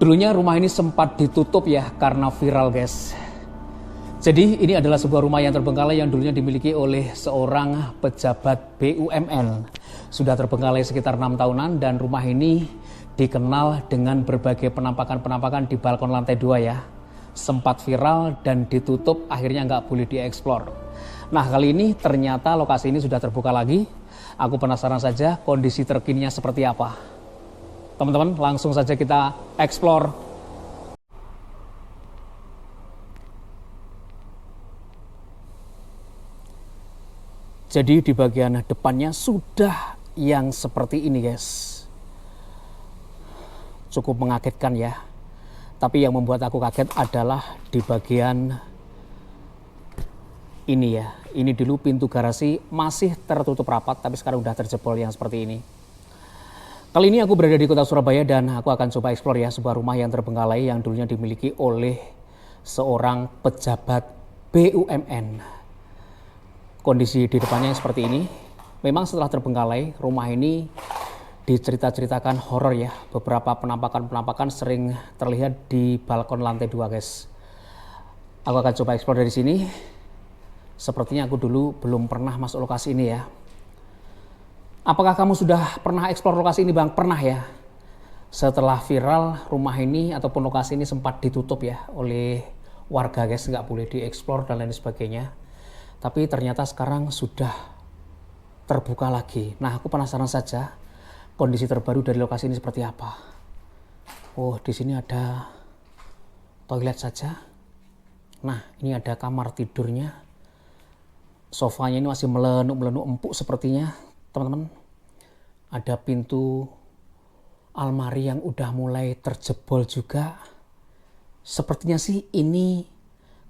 Dulunya rumah ini sempat ditutup ya karena viral guys. Jadi ini adalah sebuah rumah yang terbengkalai yang dulunya dimiliki oleh seorang pejabat BUMN. Sudah terbengkalai sekitar 6 tahunan dan rumah ini dikenal dengan berbagai penampakan-penampakan di balkon lantai 2 ya. Sempat viral dan ditutup, akhirnya nggak boleh dieksplor. Nah kali ini ternyata lokasi ini sudah terbuka lagi. Aku penasaran saja kondisi terkininya seperti apa. Teman-teman langsung saja kita eksplor. Jadi di bagian depannya sudah yang seperti ini guys. Cukup mengagetkan ya. Tapi yang membuat aku kaget adalah di bagian ini ya. Ini dulu pintu garasi masih tertutup rapat, tapi sekarang udah terjebol yang seperti ini. Kali ini aku berada di kota Surabaya dan aku akan coba eksplor ya sebuah rumah yang terbengkalai yang dulunya dimiliki oleh seorang pejabat BUMN. Kondisi di depannya seperti ini. Memang setelah terbengkalai, rumah ini dicerita-ceritakan horor ya. Beberapa penampakan-penampakan sering terlihat di balkon lantai 2 guys. Aku akan coba eksplor dari sini. Sepertinya aku dulu belum pernah masuk lokasi ini ya. Apakah kamu sudah pernah eksplor lokasi ini Bang? Pernah ya? Setelah viral, rumah ini ataupun lokasi ini sempat ditutup ya oleh warga guys. Nggak boleh dieksplor dan lain sebagainya. Tapi ternyata sekarang sudah terbuka lagi. Nah, aku penasaran saja kondisi terbaru dari lokasi ini seperti apa. Oh, di sini ada toilet saja. Nah, ini ada kamar tidurnya. Sofanya ini masih melenuk-melenuk empuk sepertinya, teman-teman. Ada pintu almari yang udah mulai terjebol juga. Sepertinya sih ini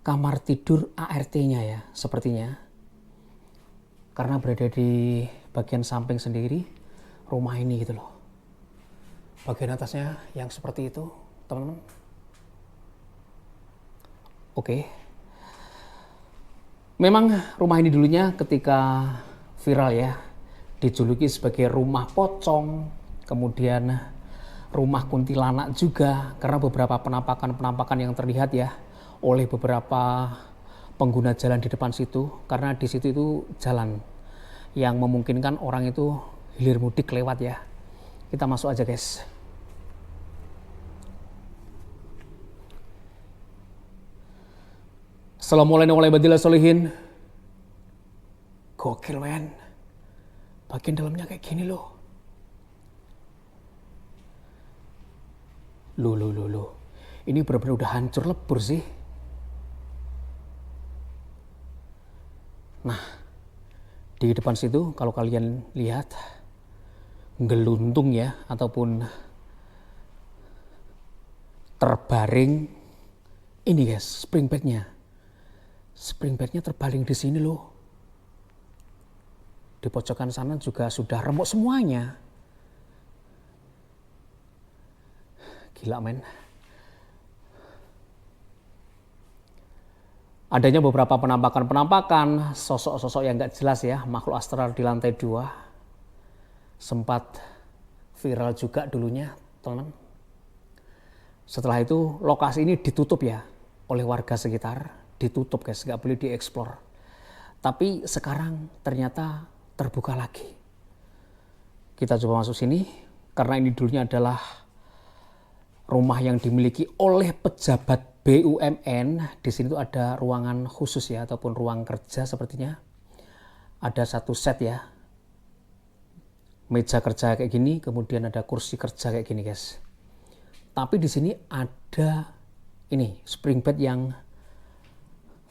kamar tidur ART-nya ya, sepertinya. Karena berada di bagian samping sendiri rumah ini gitu loh. Bagian atasnya yang seperti itu, teman-teman. Oke. Memang rumah ini dulunya ketika viral ya, dijuluki sebagai rumah pocong, kemudian rumah kuntilanak juga, karena beberapa penampakan-penampakan yang terlihat ya oleh beberapa pengguna jalan di depan situ, karena di situ itu jalan yang memungkinkan orang itu hilir mudik lewat ya. Kita masuk aja guys. Assalamualaikum warahmatullahi wabarakatuh. Gokil men. Bagian dalamnya kayak gini loh. Loh. Ini benar-benar udah hancur lebur sih. Nah, di depan situ kalau kalian lihat geluntung ya, ataupun terbaring ini guys, spring bednya. Spring bednya terbaring di sini loh. Di pojokan sana juga sudah remuk semuanya. Gila men. Adanya beberapa penampakan sosok-sosok yang gak jelas ya, makhluk astral di lantai 2. Sempat viral juga dulunya, teman-teman. Setelah itu lokasi ini ditutup ya oleh warga sekitar. Ditutup guys, gak boleh dieksplor. Tapi sekarang ternyata terbuka lagi. Kita coba masuk sini, karena ini dulunya adalah rumah yang dimiliki oleh pejabat BUMN. Di sini tuh ada ruangan khusus ya, ataupun ruang kerja sepertinya. Ada satu set ya, meja kerja kayak gini, kemudian ada kursi kerja kayak gini guys. Tapi di sini ada ini spring bed yang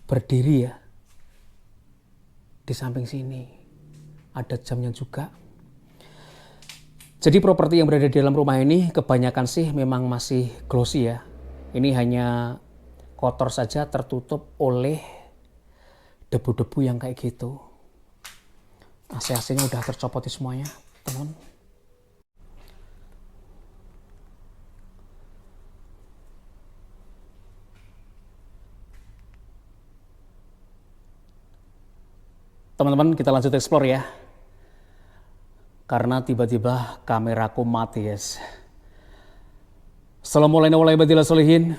berdiri ya. Di samping sini ada jamnya juga. Jadi properti yang berada di dalam rumah ini kebanyakan sih memang masih glossy ya. Ini hanya kotor saja, tertutup oleh debu-debu yang kayak gitu. AC-AC-nya udah tercopoti semuanya, teman. Teman-teman, kita lanjut explore ya. Karena tiba-tiba kameraku mati guys. Assalamualaikum warahmatullahi wabarakatuh.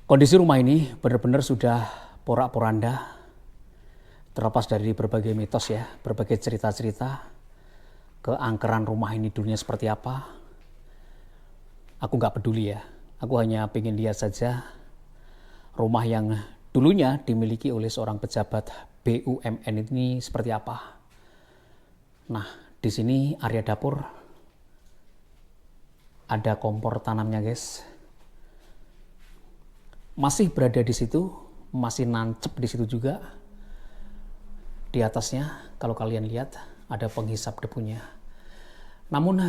Kondisi rumah ini benar-benar sudah porak-poranda, terlepas dari berbagai mitos ya, berbagai cerita-cerita, keangkeran rumah ini dulunya seperti apa. Aku nggak peduli ya, aku hanya pengen lihat saja rumah yang dulunya dimiliki oleh seorang pejabat BUMN ini seperti apa. Nah, di sini area dapur, ada kompor tanamnya guys. Masih berada di situ, masih nancep di situ juga. Di atasnya, kalau kalian lihat, ada penghisap debunya. Namun,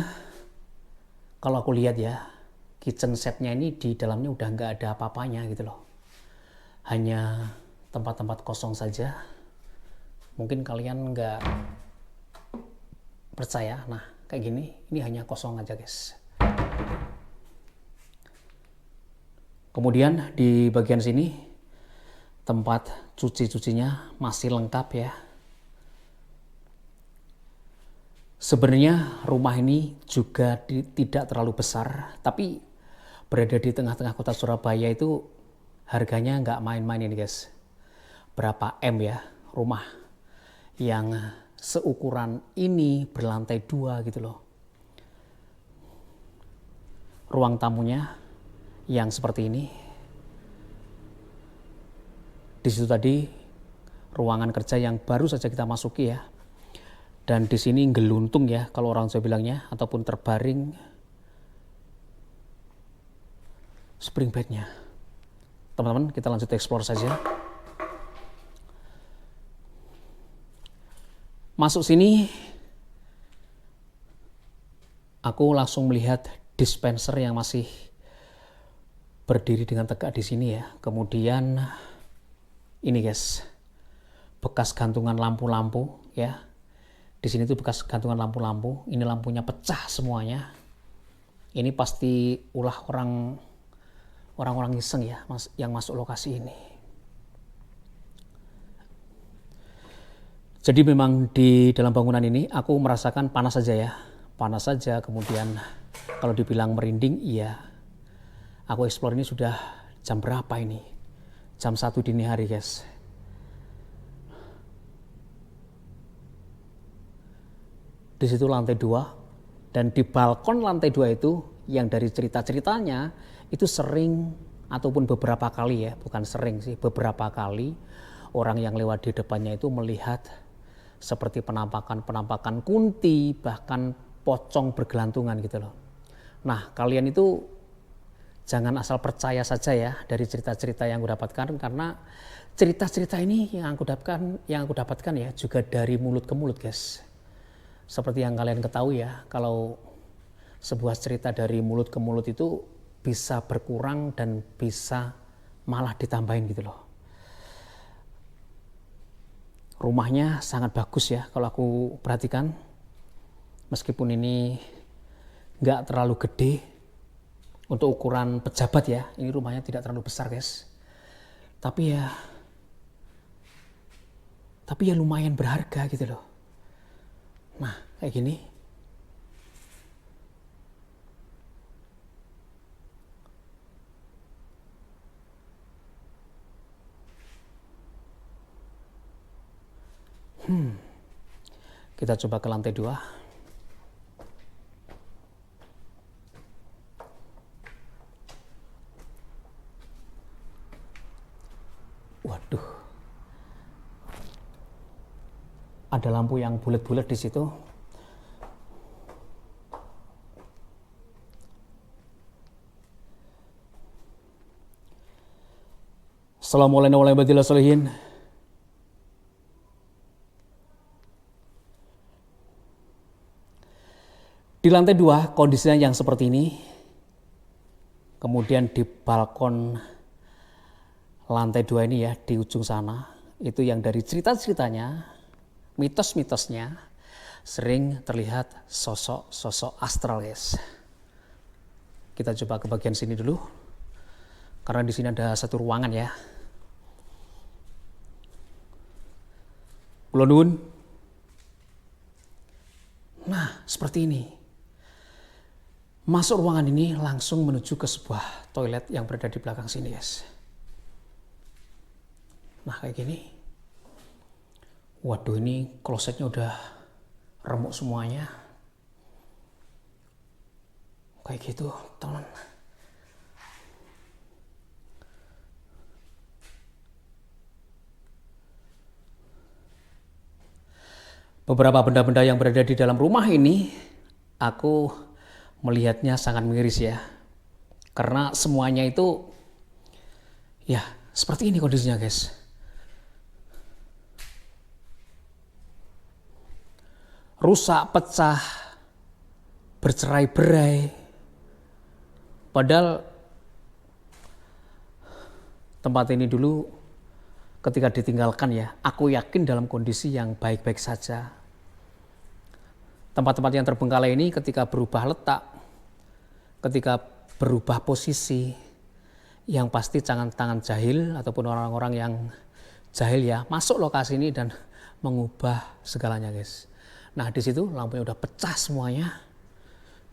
kalau aku lihat ya, kitchen setnya ini di dalamnya udah nggak ada apa-apanya gitu loh. Hanya tempat-tempat kosong saja. Mungkin kalian nggak percaya. Nah, kayak gini, ini hanya kosong aja guys. Kemudian di bagian sini, tempat cuci-cucinya masih lengkap ya. Sebenarnya rumah ini juga tidak terlalu besar, tapi berada di tengah-tengah kota Surabaya itu harganya nggak main-main ini guys. Berapa M ya rumah yang seukuran ini berlantai 2 gitu loh. Ruang tamunya yang seperti ini. Di situ tadi ruangan kerja yang baru saja kita masuki ya. Dan di sini geluntung ya kalau orang Jawa bilangnya, ataupun terbaring spring bednya. Teman-teman, kita lanjut explore saja. Masuk sini, aku langsung melihat dispenser yang masih berdiri dengan tegak di sini ya. Kemudian ini guys, bekas gantungan lampu-lampu ya. Di sini tuh bekas gantungan lampu-lampu. Ini lampunya pecah semuanya. Ini pasti ulah orang-orang iseng ya yang masuk lokasi ini. Jadi memang di dalam bangunan ini aku merasakan panas saja ya. Panas saja, kemudian kalau dibilang merinding, iya. Aku explore ini sudah jam berapa ini? Jam 1 dini hari guys. Di situ lantai 2, dan di balkon lantai 2 itu yang dari cerita-ceritanya itu sering ataupun beberapa kali ya, bukan sering sih, beberapa kali orang yang lewat di depannya itu melihat seperti penampakan kunti, bahkan pocong bergelantungan gitu loh. Nah, kalian itu jangan asal percaya saja ya dari cerita-cerita yang aku dapatkan, karena cerita-cerita ini yang aku dapatkan ya juga dari mulut ke mulut guys. Seperti yang kalian ketahui ya, kalau sebuah cerita dari mulut ke mulut itu bisa berkurang dan bisa malah ditambahin gitu loh. Rumahnya sangat bagus ya kalau aku perhatikan. Meskipun ini nggak terlalu gede untuk ukuran pejabat ya. Ini rumahnya tidak terlalu besar guys. Tapi ya lumayan berharga gitu loh. Nah kayak gini. Kita coba ke lantai 2. Waduh. Ada lampu yang bulat-bulat di situ. Assalamualaikum warahmatullahi wabarakatuh. Di lantai 2 kondisinya yang seperti ini. Kemudian di balkon lantai 2 ini ya, di ujung sana, itu yang dari cerita-ceritanya, mitos-mitosnya, sering terlihat sosok-sosok astral guys. Kita coba ke bagian sini dulu. Karena di sini ada satu ruangan ya. Kula nuwun. Nah, seperti ini. Masuk ruangan ini langsung menuju ke sebuah toilet yang berada di belakang sini, guys. Nah, kayak gini. Waduh, ini klosetnya udah remuk semuanya. Kayak gitu, teman. Beberapa benda-benda yang berada di dalam rumah ini, aku melihatnya sangat miris ya. Karena semuanya itu, ya seperti ini kondisinya, guys. Rusak, pecah, bercerai-berai. Padahal tempat ini dulu ketika ditinggalkan ya, aku yakin dalam kondisi yang baik-baik saja. Tempat-tempat yang terbengkalai ini ketika berubah letak, ketika berubah posisi, yang pasti tangan-tangan jahil ataupun orang-orang yang jahil ya masuk lokasi ini dan mengubah segalanya, guys. Nah, di situ lampunya udah pecah semuanya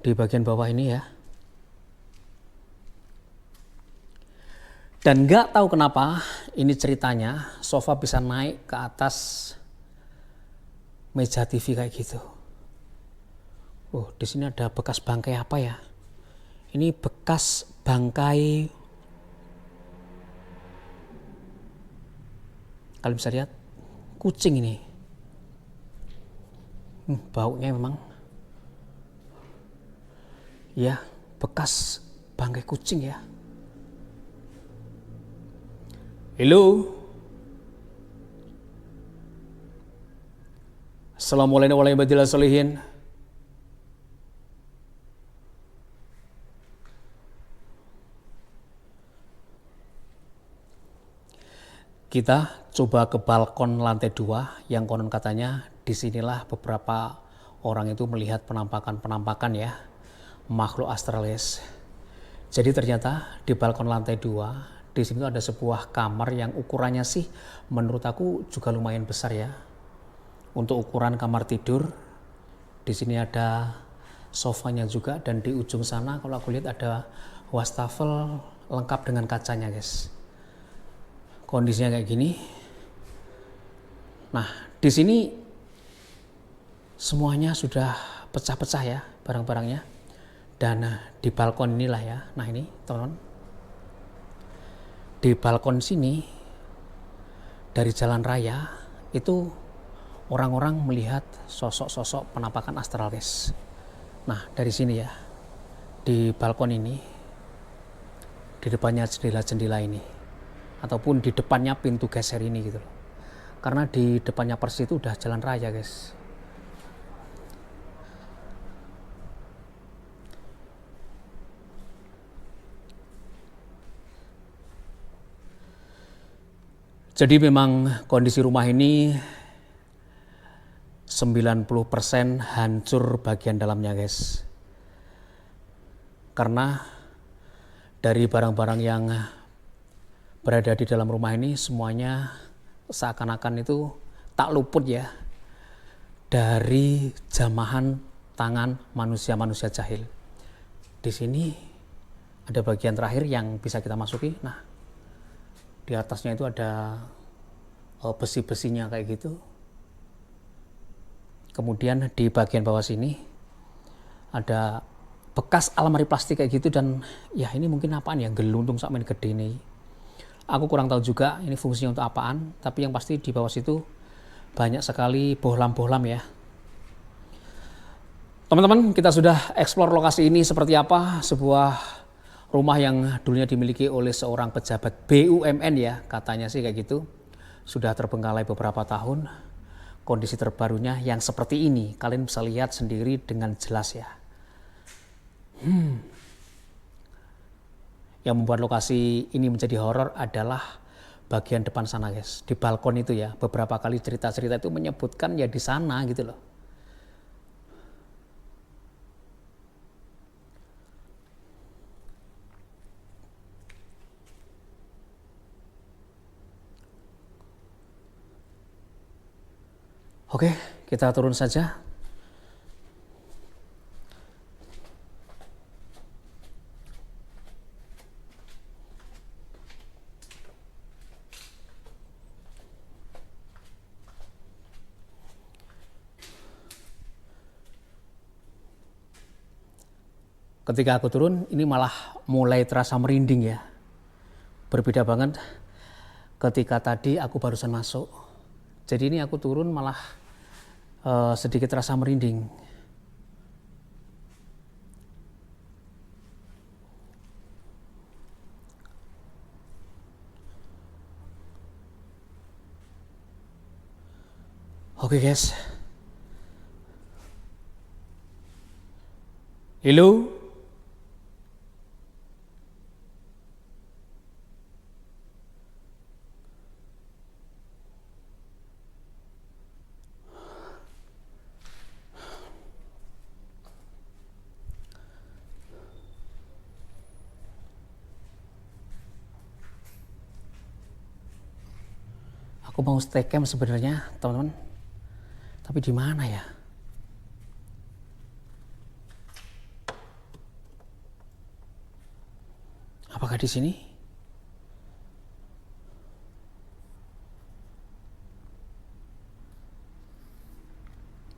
di bagian bawah ini ya. Dan nggak tahu kenapa ini ceritanya sofa bisa naik ke atas meja TV kayak gitu. Oh, di sini ada bekas bangkai apa ya? Ini bekas bangkai. Kalian bisa lihat kucing ini. Baunya memang. Ya, bekas bangkai kucing ya. Halo. Assalamualaikum warahmatullahi wabarakatuh. Kita coba ke balkon lantai 2 yang konon katanya disinilah beberapa orang itu melihat penampakan-penampakan ya makhluk astral, guys. Jadi ternyata di balkon lantai 2 di sini ada sebuah kamar yang ukurannya sih menurut aku juga lumayan besar ya. Untuk ukuran kamar tidur di sini ada sofanya juga dan di ujung sana kalau aku lihat ada wastafel lengkap dengan kacanya, guys. Kondisinya kayak gini. Nah, di sini semuanya sudah pecah-pecah ya barang-barangnya. Dan di balkon inilah ya. Nah, ini teman-teman. Di balkon sini dari jalan raya itu orang-orang melihat sosok-sosok penampakan astral, guys. Nah, dari sini ya. Di balkon ini di depannya jendela-jendela ini ataupun di depannya pintu geser ini gitu loh. Karena di depannya persis itu udah jalan raya, guys. Jadi memang kondisi rumah ini 90% hancur bagian dalamnya, guys. Karena dari barang-barang yang berada di dalam rumah ini semuanya seakan-akan itu tak luput ya dari jamahan tangan manusia-manusia jahil. Di sini ada bagian terakhir yang bisa kita masuki. Nah, di atasnya itu ada besi-besinya kayak gitu. Kemudian di bagian bawah sini ada bekas almari plastik kayak gitu dan ya ini mungkin apaan ya, gelundung sampai gede ini. Aku kurang tahu juga ini fungsinya untuk apaan, tapi yang pasti di bawah situ banyak sekali bohlam-bohlam ya. Teman-teman, kita sudah eksplor lokasi ini seperti apa, sebuah rumah yang dulunya dimiliki oleh seorang pejabat BUMN ya, katanya sih kayak gitu. Sudah terbengkalai beberapa tahun. Kondisi terbarunya yang seperti ini, kalian bisa lihat sendiri dengan jelas ya. Yang membuat lokasi ini menjadi horor adalah bagian depan sana, guys. Di balkon itu ya, beberapa kali cerita-cerita itu menyebutkan ya di sana gitu loh. Oke, kita turun saja. Ketika aku turun, ini malah mulai terasa merinding ya. Berbeda banget ketika tadi aku barusan masuk. Jadi ini aku turun malah sedikit terasa merinding. Oke guys. Halo. Aku mau stay camp sebenarnya, teman-teman. Tapi di mana ya? Apakah di sini?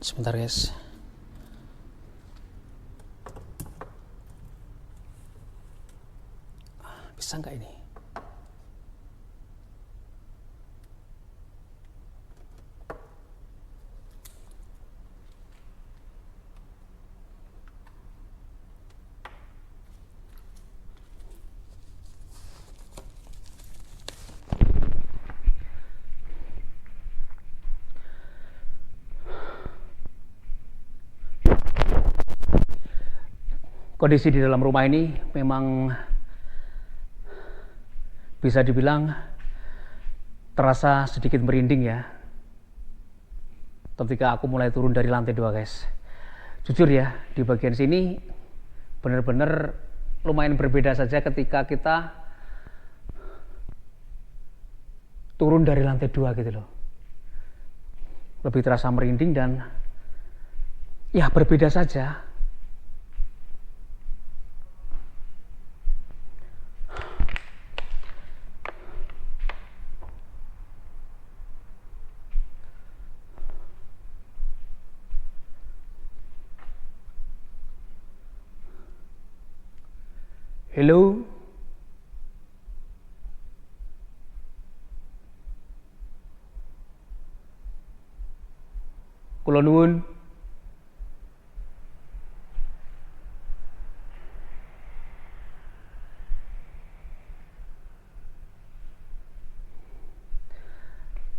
Sebentar, guys. Bisa nggak ini? Kondisi di dalam rumah ini memang bisa dibilang terasa sedikit merinding ya. Ketika aku mulai turun dari lantai 2 guys. Jujur ya, di bagian sini benar-benar lumayan berbeda saja ketika kita turun dari lantai 2 gitu loh. Lebih terasa merinding dan ya berbeda saja. Halo. Kula nuwun.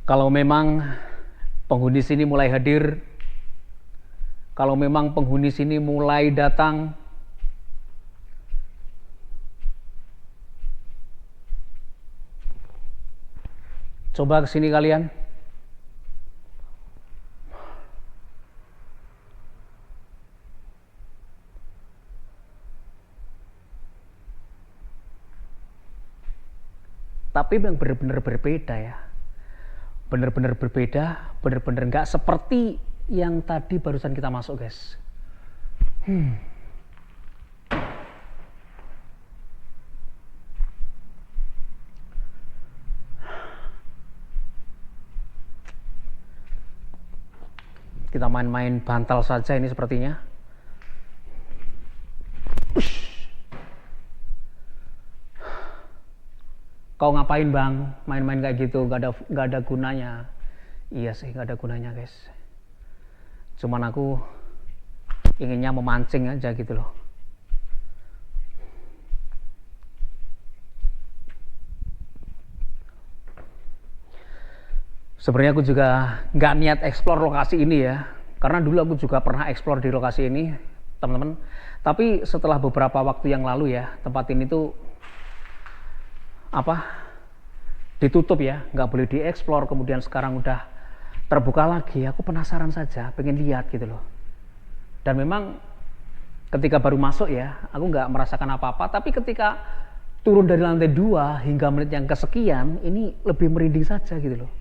Kalau memang penghuni sini mulai hadir, kalau memang penghuni sini mulai datang, coba kesini kalian. Tapi yang benar-benar berbeda ya. Benar-benar berbeda, benar-benar nggak seperti yang tadi barusan kita masuk guys. Kita main-main bantal saja ini sepertinya. Kau ngapain bang? Main-main kayak gitu, gak ada gunanya. Iya sih, gak ada gunanya guys. Cuman aku inginnya memancing aja gitu loh. Sebenarnya aku juga nggak niat explore lokasi ini ya, karena dulu aku juga pernah explore di lokasi ini, teman-teman. Tapi setelah beberapa waktu yang lalu ya, tempat ini tuh ditutup ya, nggak boleh dieksplor. Kemudian sekarang udah terbuka lagi. Aku penasaran saja, pengen lihat gitu loh. Dan memang ketika baru masuk ya, aku nggak merasakan apa-apa. Tapi ketika turun dari lantai 2 hingga menit yang kesekian, ini lebih merinding saja gitu loh.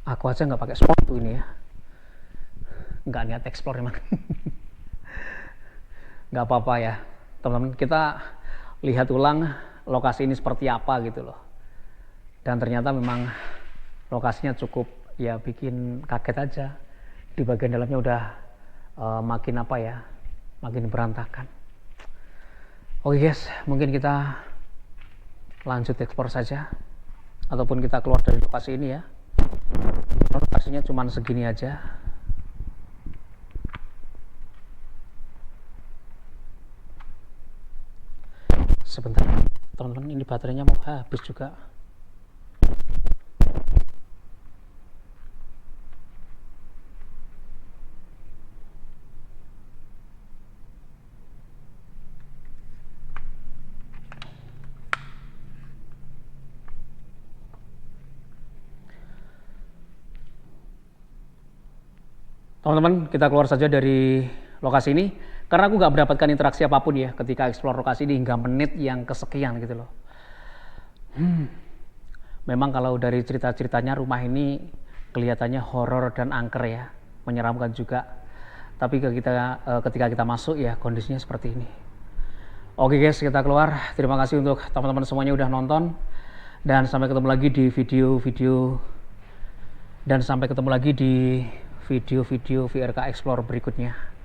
Aku aja nggak pakai sepatu ini ya, nggak niat explore emang. Nggak apa-apa ya teman-teman, kita lihat ulang lokasi ini seperti apa gitu loh. Dan ternyata memang lokasinya cukup ya bikin kaget aja. Di bagian dalamnya udah makin apa ya, makin berantakan. Oke guys, mungkin kita lanjut ekspor saja, ataupun kita keluar dari lokasi ini ya. Lokasinya cuma segini aja. Sebentar teman-teman, ini baterainya mau habis juga. Teman-teman, kita keluar saja dari lokasi ini karena aku nggak mendapatkan interaksi apapun ya ketika eksplor lokasi ini hingga menit yang kesekian gitu loh. Memang kalau dari cerita-ceritanya rumah ini kelihatannya horor dan angker ya, menyeramkan juga. Tapi ketika kita masuk ya kondisinya seperti ini. Oke guys, kita keluar. Terima kasih untuk teman-teman semuanya udah nonton, dan sampai ketemu lagi di video-video VRK Explore berikutnya.